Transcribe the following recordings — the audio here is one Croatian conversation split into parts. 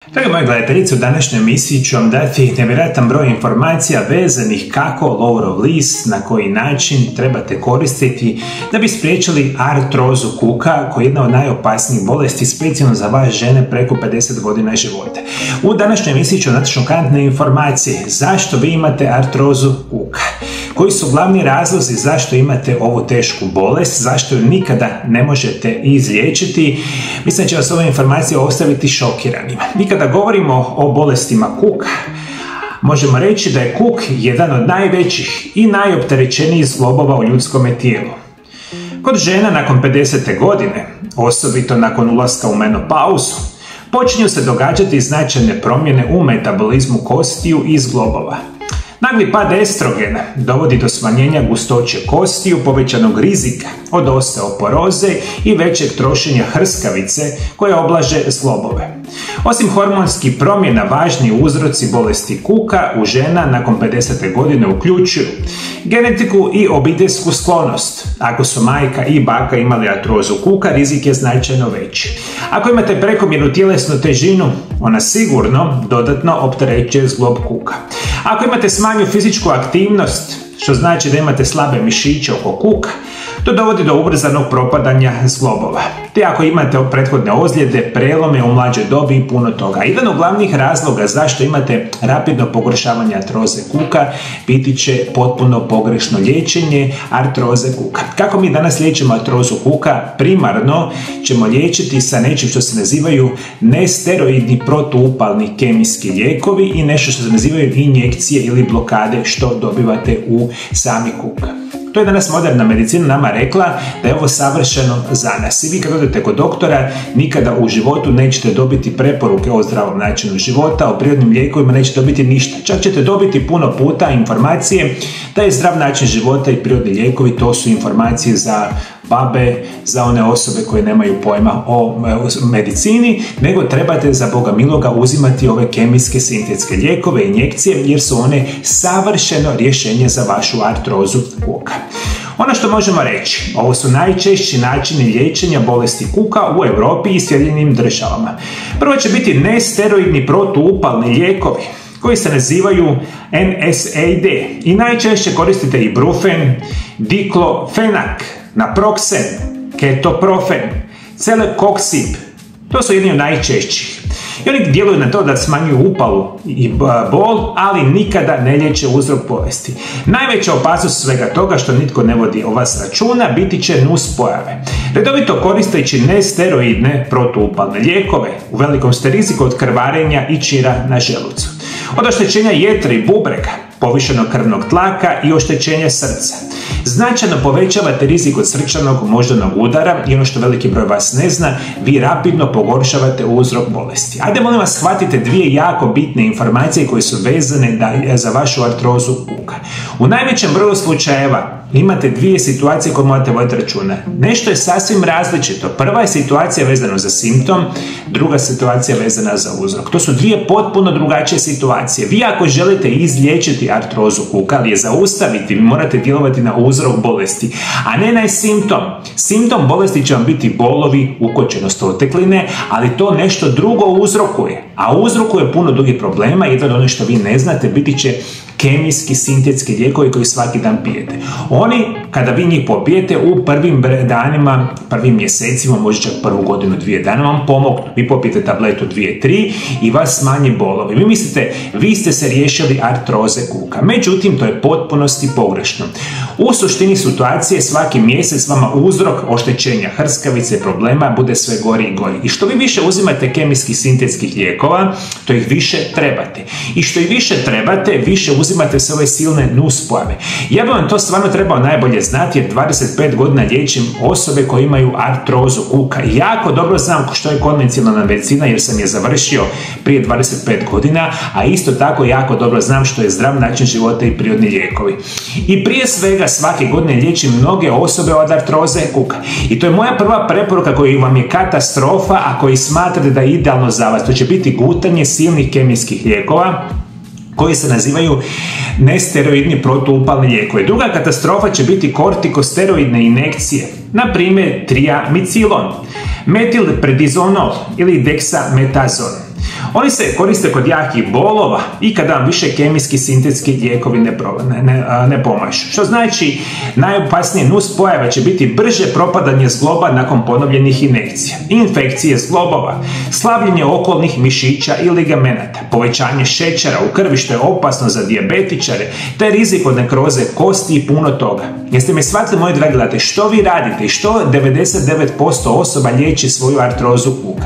Dragi moji gledateljice, u današnjoj emisiji ću vam dati nevjerojatan broj informacija vezanih kako lovorov list, na koji način trebate koristiti da bi spriječili artrozu kuka, koja je jedna od najopasnijih bolesti specijalno za vas žene preko 50 godina života. U današnjoj emisiji ću vam dati šokantne informacije zašto vi imate artrozu kuka, koji su glavni razlozi zašto imate ovu tešku bolest, zašto ju nikada ne možete izliječiti. Mislim da će vas ove informacije ostaviti šokiranima. Kada govorimo o bolestima kuka, možemo reći da je kuk jedan od najvećih i najopterećenijih zglobova u ljudskom tijelu. Kod žena nakon 50. godine, osobito nakon ulaska u menopauzu, počinju se događati značajne promjene u metabolizmu kostiju i zglobova. Nagli pad estrogena dovodi do smanjenja gustoće kostiju, povećanog rizika od osteoporoze i većeg trošenja hrskavice koje oblaže zglobove. Osim hormonskih promjena, važni uzroci bolesti kuka u žena nakon 50. godine uključuju genetiku i obiteljsku sklonost. Ako su majka i baka imali artrozu kuka, rizik je značajno veći. Ako imate prekomjernu tjelesnu težinu, ona sigurno dodatno opterećuje zglob kuka. Ako imate smanjenu fizičku aktivnost, što znači da imate slabe mišiće oko kuka, to dovodi do ubrzanog propadanja zglobova. Te ako imate prethodne ozljede, prelome u mlađoj dobi i puno toga. Jedan od glavnih razloga zašto imate rapidno pogoršavanje artroze kuka biti će potpuno pogrešno liječenje artroze kuka. Kako mi danas liječimo artrozu kuka? Primarno ćemo liječiti sa nečim što se nazivaju nesteroidni protuupalni kemijski lijekovi i nešto što se nazivaju injekcije ili blokade što dobivate u sami kuk. To je danas moderna medicina nama rekla da je ovo savršeno za nas. I vi kad odete kod doktora, nikada u životu nećete dobiti preporuke o zdravom načinu života, o prirodnim lijekovima nećete dobiti ništa. Čak ćete dobiti puno puta informacije da je zdrav način života i prirodni lijekovi, to su informacije za babe, za one osobe koje nemaju pojma o medicini, nego trebate za Boga miloga uzimati ove kemijske sintetske lijekove, injekcije, jer su one savršeno rješenje za vašu artrozu kuka. Ono što možemo reći, ovo su najčešći načini liječenja bolesti kuka u Europi i Sjedinjenim Državama. Prvo će biti nesteroidni protuupalni lijekovi, koji se nazivaju NSAID i najčešće koristite Ibuprofen, diklofenak, naproxen, ketoprofen, celecoxib. To su jedni od najčešćih. I oni djeluju na to da smanjuju upalu i bol, ali nikada ne liječe uzrok bolesti. Najveća opasnost svega toga, što nitko ne vodi o vas računa, biti će nuspojave. Redovito koristeći nesteroidne protuupalne lijekove, u velikom ste riziku od krvarenja i čira na želucu. Od oštećenja jetre i bubrega, povišenog krvnog tlaka i oštećenja srca. Značajno povećavate rizik od srčanog moždanog udara i ono što veliki broj vas ne zna, vi rapidno pogoršavate uzrok bolesti. Ajde molim vas, shvatite dvije jako bitne informacije koje su vezane za vašu artrozu kuka. U najvećem broju slučajeva imate dvije situacije koje morate voditi računa. Nešto je sasvim različito. Prva je situacija vezana za simptom, druga situacija vezana za uzrok. To su dvije potpuno drugačije situacije. Vi ako želite izliječiti artrozu kuka, ali je zaustaviti, vi morate djelovati na uzrok bolesti, a ne na simptom. Simptom bolesti će vam biti bolovi, ukočenost otekline, ali to nešto drugo uzrokuje. A uzrokuje puno drugih problema. Jedan od onih što vi ne znate biti će kemijski, sintetski lijekovi koji svaki dan pijete. Oni, kada vi njih popijete u prvim danima, prvim mjesecima, možda čak prvu godinu, 2 dana vam pomognu. Vi popijete tabletu 2-3 i vas smanje bolovi. Vi mislite, vi ste se riješili artroze kuka. Međutim, to je potpunosti pogrešno. U suštini situacije svaki mjesec vama uzrok oštećenja hrskavice, problema bude sve gori i gori. I što vi više uzimate kemijskih sintetskih lijekova, to ih više trebate. I što ih više trebate, više uzimate se ove silne nuspojave. Ja bih vam to stvarno trebao najbolje znati, jer 25 godina liječim osobe koje imaju artrozu kuka. I jako dobro znam što je konvencionalna medicina, jer sam je završio prije 25 godina, a isto tako jako dobro znam što je zdrav način života i prirodni lijekovi. I prije svega svake godine liječim mnoge osobe od artroze kuka. I to je moja prva preporuka koja vam je katastrofa, a koji smatrate da je idealno za vas. To će biti gutanje silnih kemijskih lijekova koji se nazivaju nesteroidni protuupalni lijekovi. Druga katastrofa će biti kortikosteroidne injekcije, na primjer triamicilon, metilprednizolon ili dexametazon. Oni se koriste kod jakih bolova i kada vam više kemijski sintetski lijekovi ne pomažu. Što znači najopasnije nuspojava će biti brže propadanje zgloba nakon ponovljenih injekcija, infekcije zglobova, slabljenje okolnih mišića i ligamenata, povećanje šećera u krvi što je opasno za dijabetičare, te rizik od nekroze kosti i puno toga. Jeste me shvatili, moji dragi gledatelji, što vi radite i što 99% osoba liječi svoju artrozu kuka?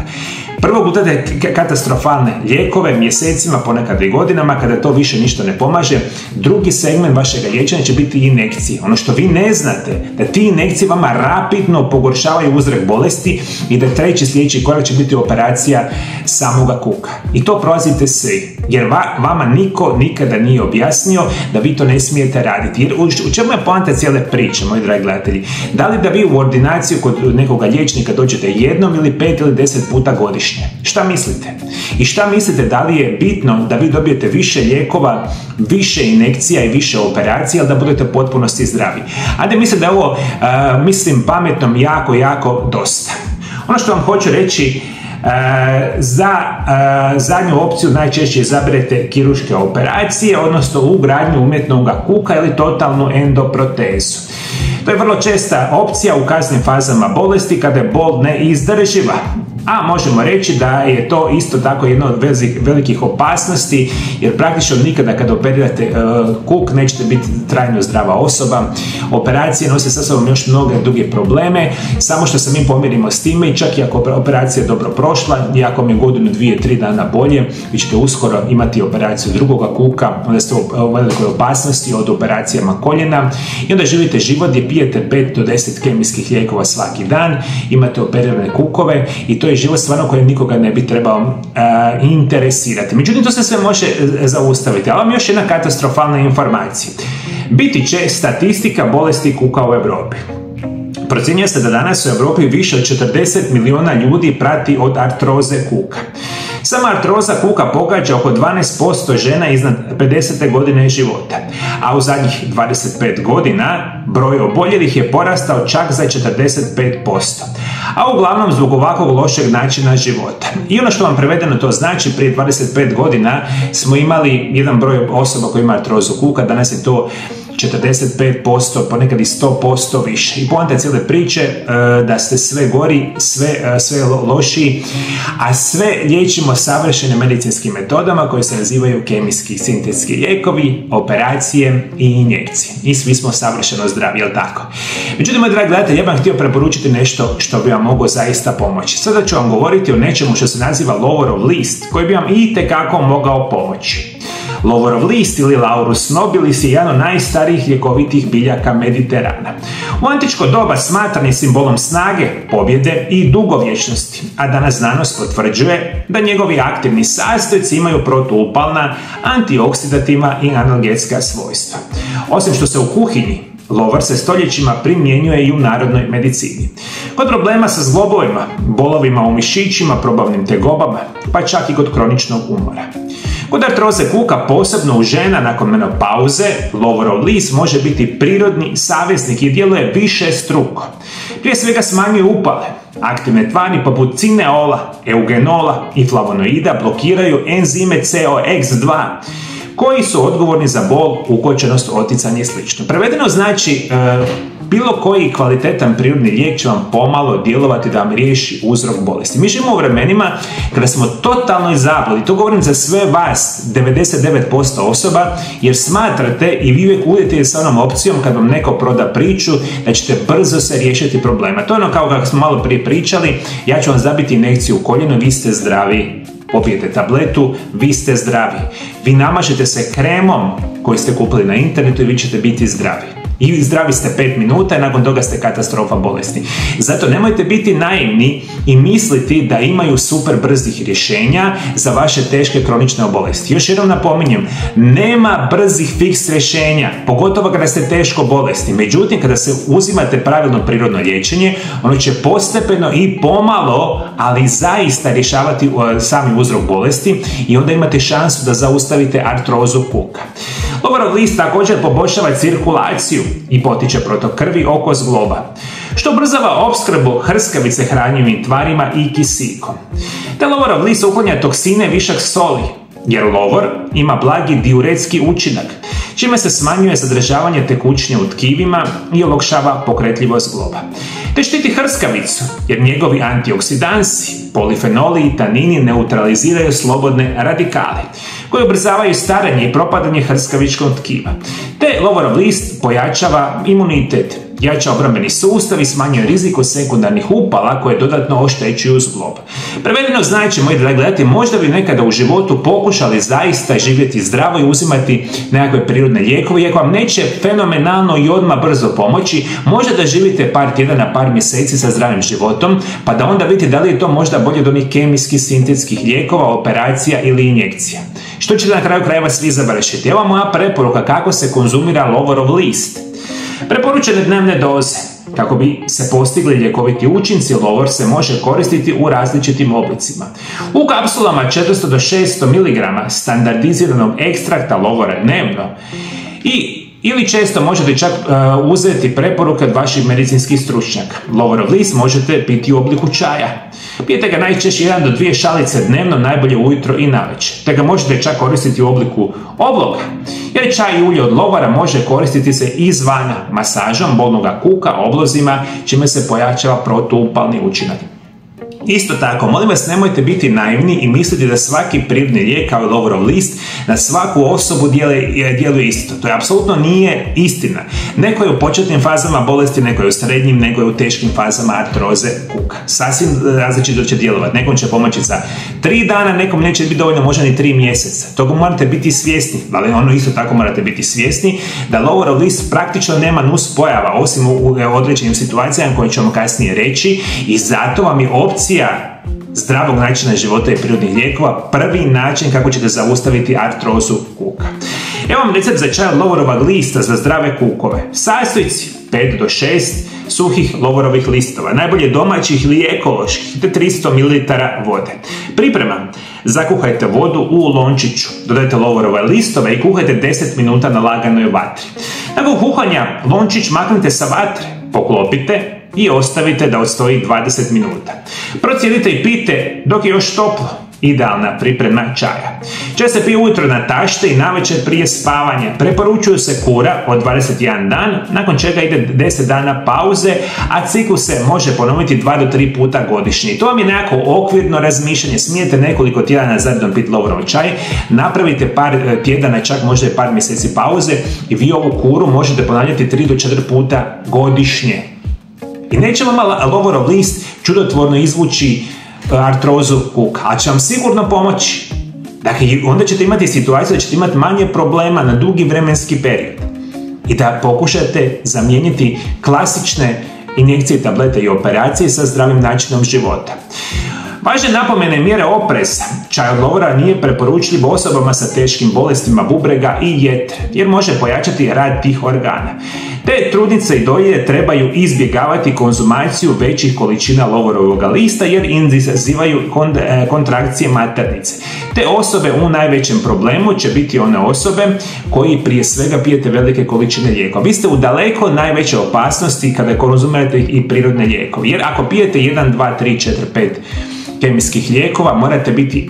Prvo gledate katastrofalne lijekove mjesecima, ponekad i godinama, kada to više ništa ne pomaže. Drugi segment vašeg liječenja će biti injekcije. Ono što vi ne znate, da ti injekcije vama rapidno pogoršavaju uzrok bolesti i da treći sljedeći korak će biti operacija samoga kuka. I to prolazite svi, jer vama niko nikada nije objasnio da vi to ne smijete raditi. Jer u čemu je poanta cijele priče, moji dragi gledatelji? Da li da vi u ordinaciju kod nekoga liječnika dođete jednom ili 5 ili 10 puta godišnje? Šta mislite? I šta mislite da li je bitno da vi dobijete više lijekova, više injekcija i više operacija, ali da budete u potpunosti zdravi? Ajde, mislim da je ovo, pametnom jako dosta. Ono što vam hoću reći, za zadnju opciju najčešće izaberete kirurške operacije, odnosno ugradnju umjetnog kuka ili totalnu endoprotezu. To je vrlo česta opcija u kasnim fazama bolesti kada je bol neizdrživa. A možemo reći da je to isto tako jedna od velikih opasnosti, jer praktično nikada kada operirate kuk nećete biti trajno zdrava osoba. Operacije nose sa sobom još mnoge druge probleme, samo što se mi pomirimo s time i čak i ako operacija je dobro prošla, i ako mi je godinu, 2, 3 dana bolje, vi ćete uskoro imati operaciju drugoga kuka, onda ste u velikoj opasnosti od operacijama koljena i onda živite život gdje pijete 5 do 10 kemijskih lijekova svaki dan, imate operirane kukove i to je život stvarno koji nikoga ne bi trebao interesirati. Međutim, to se sve može zaustaviti. Ali vam još jedna katastrofalna informacija. Biti će statistika bolesti kuka u Europi. Procjenjuje se da danas u Europi više od 40 milijuna ljudi prati od artroze kuka. Sama artroza kuka pogađa oko 12% žena iznad 50. godine života, a u zadnjih 25 godina broj oboljelih je porastao čak za 45%, a uglavnom zbog ovakvog lošeg načina života. I ono što vam prevedeno to znači, prije 25 godina smo imali jedan broj osoba koji ima artrozu kuka, danas je to 45%, ponekad i 100% više. I poanta cijele priče da ste sve gori, sve lošiji, a sve liječimo savršenim medicinskim metodama koje se nazivaju kemijski sintetski lijekovi, operacije i injekcije. I svi smo savršeno zdravi, jel tako? Međutim, moji dragi gledatelji, ja bih vam htio preporučiti nešto što bi vam moglo zaista pomoći. Sada ću vam govoriti o nečemu što se naziva Lowerov list, koji bi vam itekako mogao pomoći. Lowerov list ili Laurus nobilis je jedan od najstarijih ljekovitih biljaka Mediterana. U antičko doba smatran je simbolom snage, pobjede i dugovječnosti, a danas znanost potvrđuje da njegovi aktivni sastojci imaju protuupalna, antioksidativna i analgetska svojstva. Osim što se u kuhinji lovar se stoljećima primjenjuje i u narodnoj medicini. Kod problema sa zglobovima, bolovima u mišićima, probavnim tegobama, pa čak i kod kroničnog umora. Kod artroze kuka, posebno u žena nakon menopauze, Lowerov list može biti prirodni saveznik i djeluje više struko. Prije svega smanjuje upale. Aktivne tvari poput cineola, eugenola i flavonoida blokiraju enzime COX2, koji su odgovorni za bol, ukočenost, oticanje i sl. Prevedeno znači, bilo koji kvalitetan prirodni lijek će vam pomalo djelovati da vam riješi uzrok bolesti. Mi živimo u vremenima kada smo totalno izabrali, to govorim za sve vas, 99% osoba, jer smatrate i vi uvijek udete sa onom opcijom kad vam neko proda priču da ćete brzo se riješiti problema. To je ono kao kako smo malo prije pričali, ja ću vam zabiti injekciju u koljeno, vi ste zdravi. Popijete tabletu, vi ste zdravi. Vi namažete se kremom koji ste kupili na internetu i vi ćete biti zdravi. I zdravi ste 5 minuta i nakon toga ste katastrofa bolesti. Zato nemojte biti naivni i misliti da imaju super brzih rješenja za vaše teške kronične bolesti. Još jednom napominjem, nema brzih fiks rješenja, pogotovo kada ste teško bolesti. Međutim, kada se uzimate pravilno prirodno liječenje, ono će postepeno i pomalo, ali zaista rješavati sami uzrok bolesti i onda imate šansu da zaustavite artrozu kuka. Lowerov list također poboljšava cirkulaciju i potiče protok krvi oko zgloba, što ubrzava opskrbu hrskavice hranjivim tvarima i kisikom. Da lovorov list uklanja toksine, višak soli, jer lovor ima blagi diuretski učinak, čime se smanjuje zadržavanje tekućine u tkivima i olakšava pokretljivost zgloba. Te štiti hrskavicu, jer njegovi antioksidansi, polifenoli i tanini neutraliziraju slobodne radikale, koji ubrzavaju starenje i propadanje hrskavičkog tkiva. Te lovorov list pojačava imunitet, jača obrambeni sustav i smanjuje rizik od sekundarnih upala koje dodatno oštećuju zglob. Prevedeno znači, moji dragi gledatelji, možda bi nekada u životu pokušali zaista živjeti zdravo i uzimati nekakve prirodne lijekove, iako vam neće fenomenalno i odmah brzo pomoći, možda da živite par tjedana, par mjeseci sa zdravim životom, pa da onda vidite da li je to možda bolje od onih kemijskih, sintetskih lijekova, operacija ili injekcija. Što ćete na kraju krajeva svi završiti? Evo moja preporuka kako se konzumira lovorov list. Preporučene dnevne doze. Kako bi se postigli ljekoviti učinci, lovor se može koristiti u različitim oblicima. U kapsulama 400 do 600 mg standardiziranog ekstrakta lovora dnevno ili često možete čak uzeti preporuke od vaših medicinskih stručnjaka. Lovorov list možete piti u obliku čaja. Pijete ga najčešće 1 do 2 šalice dnevno, najbolje ujutro i navečer. Te ga možete čak koristiti u obliku obloga. Jer čaj i ulje od lovora može koristiti se izvana masažom bolnoga kuka, oblozima, čime se pojačava protuupalni učinak. Isto tako, molim vas, nemojte biti naivni i misliti da svaki prirodni lijek kao lovorov list na svaku osobu djeluje isto. To apsolutno nije istina. Neko je u početnim fazama bolesti, neko je u srednjim, neko je u teškim fazama artroze kuka. Sasvim različito će djelovati. Nekom će pomoći za 3 dana, nekom neće biti dovoljno možda ni 3 mjeseca. Toga morate biti svjesni, ali ono isto tako morate biti svjesni da lovorov list praktično nema nuspojava, osim u određenim situacijama koje ćemo kasnije reći, i zato vam je opcija zdravog načina života i prirodnih lijekova prvi način kako ćete zaustaviti artrozu kuka. Evo vam recept za čaj od lovorovog lista za zdrave kukove. Sastojci 5 do 6 suhih lovorovih listova, najbolje domaćih ili ekoloških, te 300 ml vode. Priprema: zakuhajte vodu u lončiću, dodajte lovorove listove i kuhajte 10 minuta na laganoj vatri. Nakon kuhanja lončić maknite sa vatre, poklopite i ostavite da odstoji 20 minuta. Procijedite i pijte dok je još toplo. Idealna priprema čaja. Čaj se pije ujutro na tašte i navečer prije spavanja. Preporučuju se kura od 21 dan, nakon čega ide 10 dana pauze, a ciklus se može ponoviti 2 do 3 puta godišnje. I to vam je nekako okvirno razmišljanje. Smijete nekoliko tjedana zaredom piti lovorov čaj, napravite par tjedana, čak možda i par mjeseci pauze i vi ovu kuru možete ponavljati 3 do 4 puta godišnje. I neće vam lovorov list čudotvorno izvući artrozu kuka, ali će vam sigurno pomoći. Dakle, onda ćete imati situaciju da ćete imati manje problema na dugi vremenski period. I da pokušate zamijeniti klasične injekcije, tablete i operacije sa zdravim načinom života. Važne napomene i mjere opreza. Čaj od lovora nije preporučljiv osobama sa teškim bolestima bubrega i jetre, jer može pojačati rad tih organa. Te trudnice i dojilje trebaju izbjegavati konzumaciju većih količina lovorovog lista jer izazivaju kontrakcije maternice. Te osobe u najvećem problemu će biti one osobe koji prije svega pijete velike količine lijekova. Vi ste u daleko najvećoj opasnosti kada konzumirate i prirodne lijekove, jer ako pijete 1, 2, 3, 4, 5 kemijskih lijekova, morate biti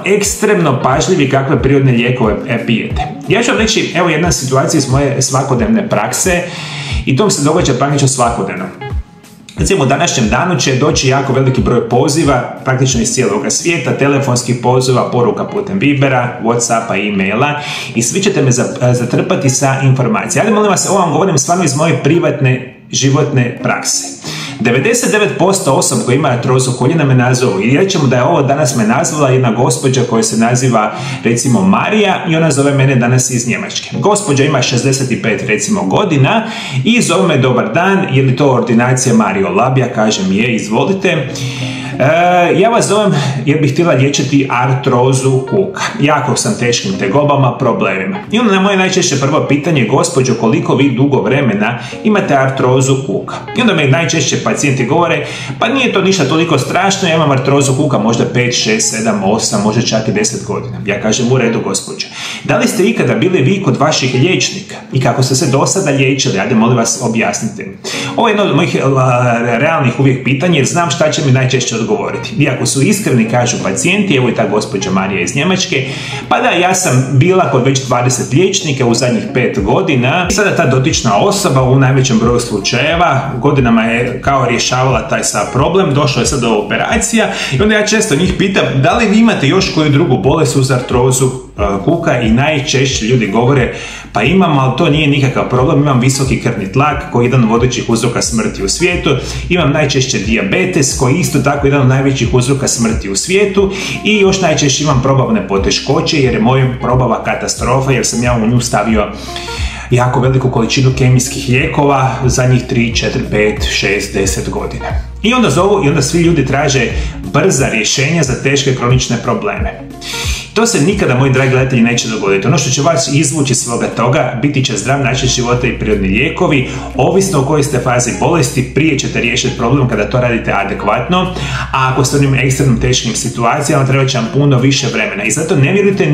ekstremno pažljivi kakve prirodne lijekove pijete. Ja ću vam reći, evo jedna situacija iz moje svakodnevne prakse i to mi se događa praktično svakodnevno. Recimo, u današnjem danu će doći jako veliki broj poziva, praktično iz cijelog svijeta, telefonskih poziva, poruka putem Vibera, Whatsappa, e-maila i svi ćete me zatrpati sa informacijama. Ali molim vas, ovo vam govorim stvarno iz moje privatne životne prakse. 99% osoba koja ima artrozu koljena me nazovu i rećemo da je ovo danas me nazvala jedna gospođa koja se naziva recimo Marija i ona zove mene danas iz Njemačke. Gospođa ima 65 recimo godina i zove me dobar dan, je li to ordinacija Mario Labija, kažem je, izvolite. Ja vas zovem jer bih htjela liječiti artrozu kuka. Jako sam teškim tegobama, problemima. I onda na moje najčešće prvo pitanje, gospođo, koliko vi dugo vremena imate artrozu kuka? I onda me najčešće pacijenti govore, pa nije to ništa toliko strašno, ja imam artrozu kuka možda 5, 6, 7, 8, možda čak i 10 godina. Ja kažem, u redu, gospođo. Da li ste ikada bili vi kod vaših liječnika i kako ste se do sada liječili? Ajde, molim vas, objasnite mi. Ovo je jedno od mojih realnih uvijek pitanja jer znam šta će mi najčešće odgovoriti. Iako su iskreni, kažu pacijenti, evo i ta gospođa Marija iz Njemačke, pa da, ja sam bila kod već 20 liječnika u zadnjih 5 godina. I sada ta dotična osoba u najvećem broju slučajeva godinama je kao rješavala taj sav problem, došlo je sad do operacija i onda ja često njih pitam da li vi imate još koju drugu bolest uz artrozu kuka i najčešće ljudi govore pa imam, ali to nije nikakav problem, imam visoki krvni tlak koji je jedan od vodećih uzroka smrti u svijetu, imam najčešće dijabetes koji je isto tako jedan od najvećih uzroka smrti u svijetu i još najčešće imam probavne poteškoće jer je moja probava katastrofa jer sam ja u nju stavio jako veliku količinu kemijskih lijekova zadnjih 3, 4, 5, 6, 10 godina. I onda zovu i onda svi ljudi traže brza rješenja za teške kronične probleme. To se nikada, moji dragi gledatelji, neće dogoditi. Ono što će vas izvući svoga toga biti će zdrav način života i prirodni lijekovi. Ovisno u kojoj ste fazi bolesti, prije ćete riješiti problem kada to radite adekvatno, a ako ste u onim ekstremnim teškim situacijama, treba će vam puno više vremena. I zato ne vjerujte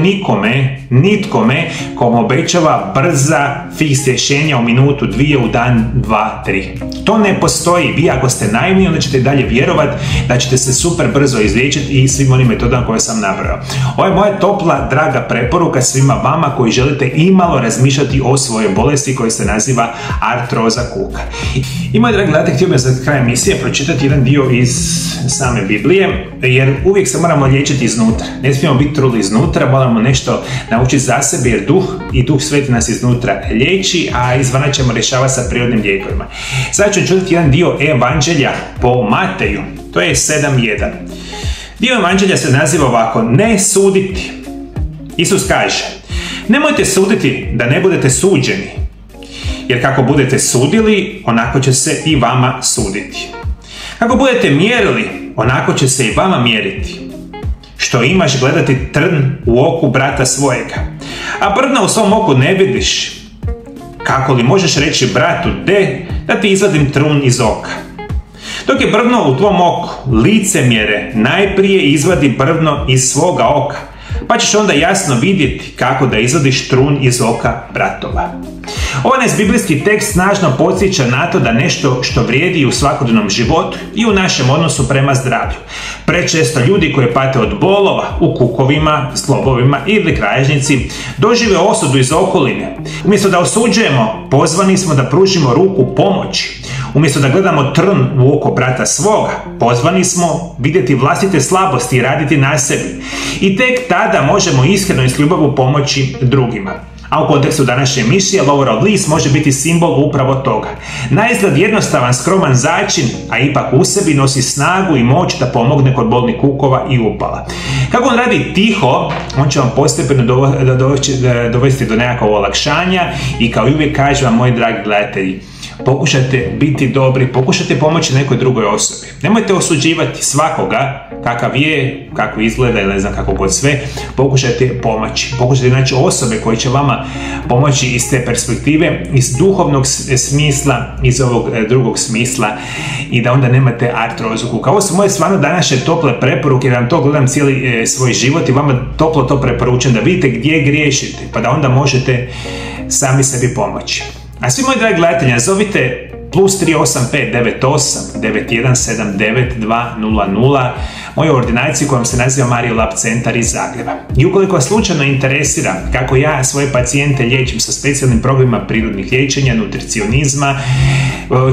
nitkome ko vam obećava brza fiks rješenja u minutu, 2, u dan, 2, 3. To ne postoji. Vi ako ste naivni, onda ćete dalje vjerovati da ćete se super brzo izliječiti i svim onim metodama koje sam nabrojao. Ovo je moja topla, draga preporuka svima vama koji želite imalo razmišljati o svojoj bolesti koja se naziva artroza kuka. I moji dragi gledatelji, htio bih za kraj emisije pročitati jedan dio iz same Biblije, jer uvijek se moramo liječiti iznutra. Ne smijemo biti truli iznutra, moramo nešto naučiti za sebe, jer Duh Sveti nas iznutra liječi, a izvana ćemo rješavati sa prirodnim lijekovima. Sada ću čutati jedan dio Evanđelja po Mateju, to je 7.1. Dio Evanđelja se naziva ovako: ne suditi. Isus kaže: nemojte suditi da ne budete suđeni, jer kako budete sudili, onako će se i vama suditi. Kako budete mjerili, onako će se i vama mjeriti. Što imaš gledati trn u oku brata svojega, a brna u svom oku ne vidiš? Kako li možeš reći bratu, da ti izvadim trun iz oka? Dok je brvno u tvom oku, licemjere, najprije izvadi brvno iz svoga oka, pa ćeš onda jasno vidjeti kako da izvadiš trun iz oka bratova. Ovaj nas biblijski tekst snažno podsjeća na to da nešto što vrijedi u svakodnevnom životu i u našem odnosu prema zdravlju. Prečesto ljudi koji pate od bolova u kukovima, slobovima ili kralježnici dožive osudu iz okoline. Umjesto da osuđujemo, pozvani smo da pružimo ruku pomoći. Umjesto da gledamo trn u oko brata svoga, pozvani smo vidjeti vlastite slabosti i raditi na sebi. I tek tada možemo iskreno i s ljubavu pomoći drugima. A u kontekstu današnje emisije, lovorov list može biti simbol upravo toga. Naizgled jednostavan, skroman začin, a ipak u sebi nosi snagu i moć da pomogne kod bolnih kukova i upala. Kako on radi tiho, on će vam postepeno dovesti do nekakvog olakšanja i kao i uvijek kažem vam, moji dragi gledatelji, pokušajte biti dobri, pokušajte pomoći nekoj drugoj osobi. Nemojte osuđivati svakoga kakav je, kako izgleda ili ne znam kako god sve, pokušajte pomoći. Pokušajte naći osobe koje će vama pomoći iz te perspektive, iz duhovnog smisla, iz ovog drugog smisla i da onda nemate artrozu kuka. Ovo su moje stvarno današnje tople preporuke, jer vam to gledam cijeli svoj život i vama toplo to preporučujem da vidite gdje griješite, pa da onda možete sami sebi pomoći. A svi moji dragi gledatelji, nazovite +385 98 9179 200 moju ordinaciju kojom se naziva Mario Lab Centar iz Zagreba. I ukoliko vas slučajno interesira kako ja svoje pacijente liječim sa specijalnim programima prirodnih liječenja, nutricionizma,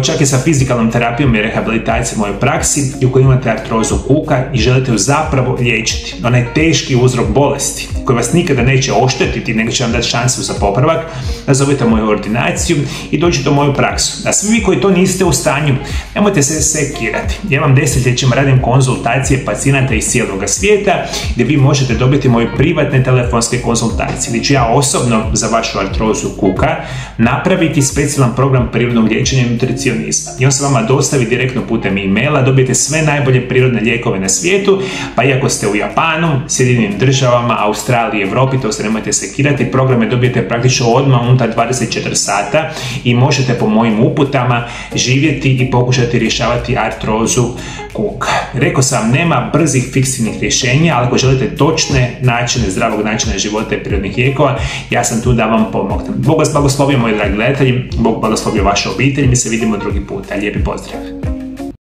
čak i sa fizikalnom terapijom i rehabilitacijom u mojoj praksi, i ukoliko imate artrozu kuka i želite ju zapravo liječiti, onaj teški uzrok bolesti koji vas nikada neće oštetiti, nego će vam dati šansu za popravak, nazovite moju ordinaciju i dođite u moju praksu. A svi vi koji to niste u stanju, nemojte se sekirati. Ja vam desetljećima radim konzultacije pacijenata iz cijeloga svijeta gdje vi možete dobiti moje privatne telefonske konzultacije, gdje ću ja osobno za vašu artrozu kuka napraviti specijalan program prirodnog liječenja i nutricionizma. I on se vama dostavi direktno putem e-maila, dobijete sve najbolje prirodne lijekove na svijetu, pa iako ste u Japanu, Sjedinjenim državama, Australiji, Europi, to se nemojte sekirati, programe dobijete praktično odmah unutar 24 sata i možete po mojim uputama živjeti i pokušati rješavati artrozu kuka. Rekao sam, nema brzih fiksnih rješenja, ali ako želite točne načine, zdravog načina života i prirodnih lijekova, ja sam tu da vam pomognem. Bog vas blagoslovio, moji dragi gledatelji, Bog blagoslovio vašu obitelj, mi se vidimo drugi puta. Lijepi pozdrav!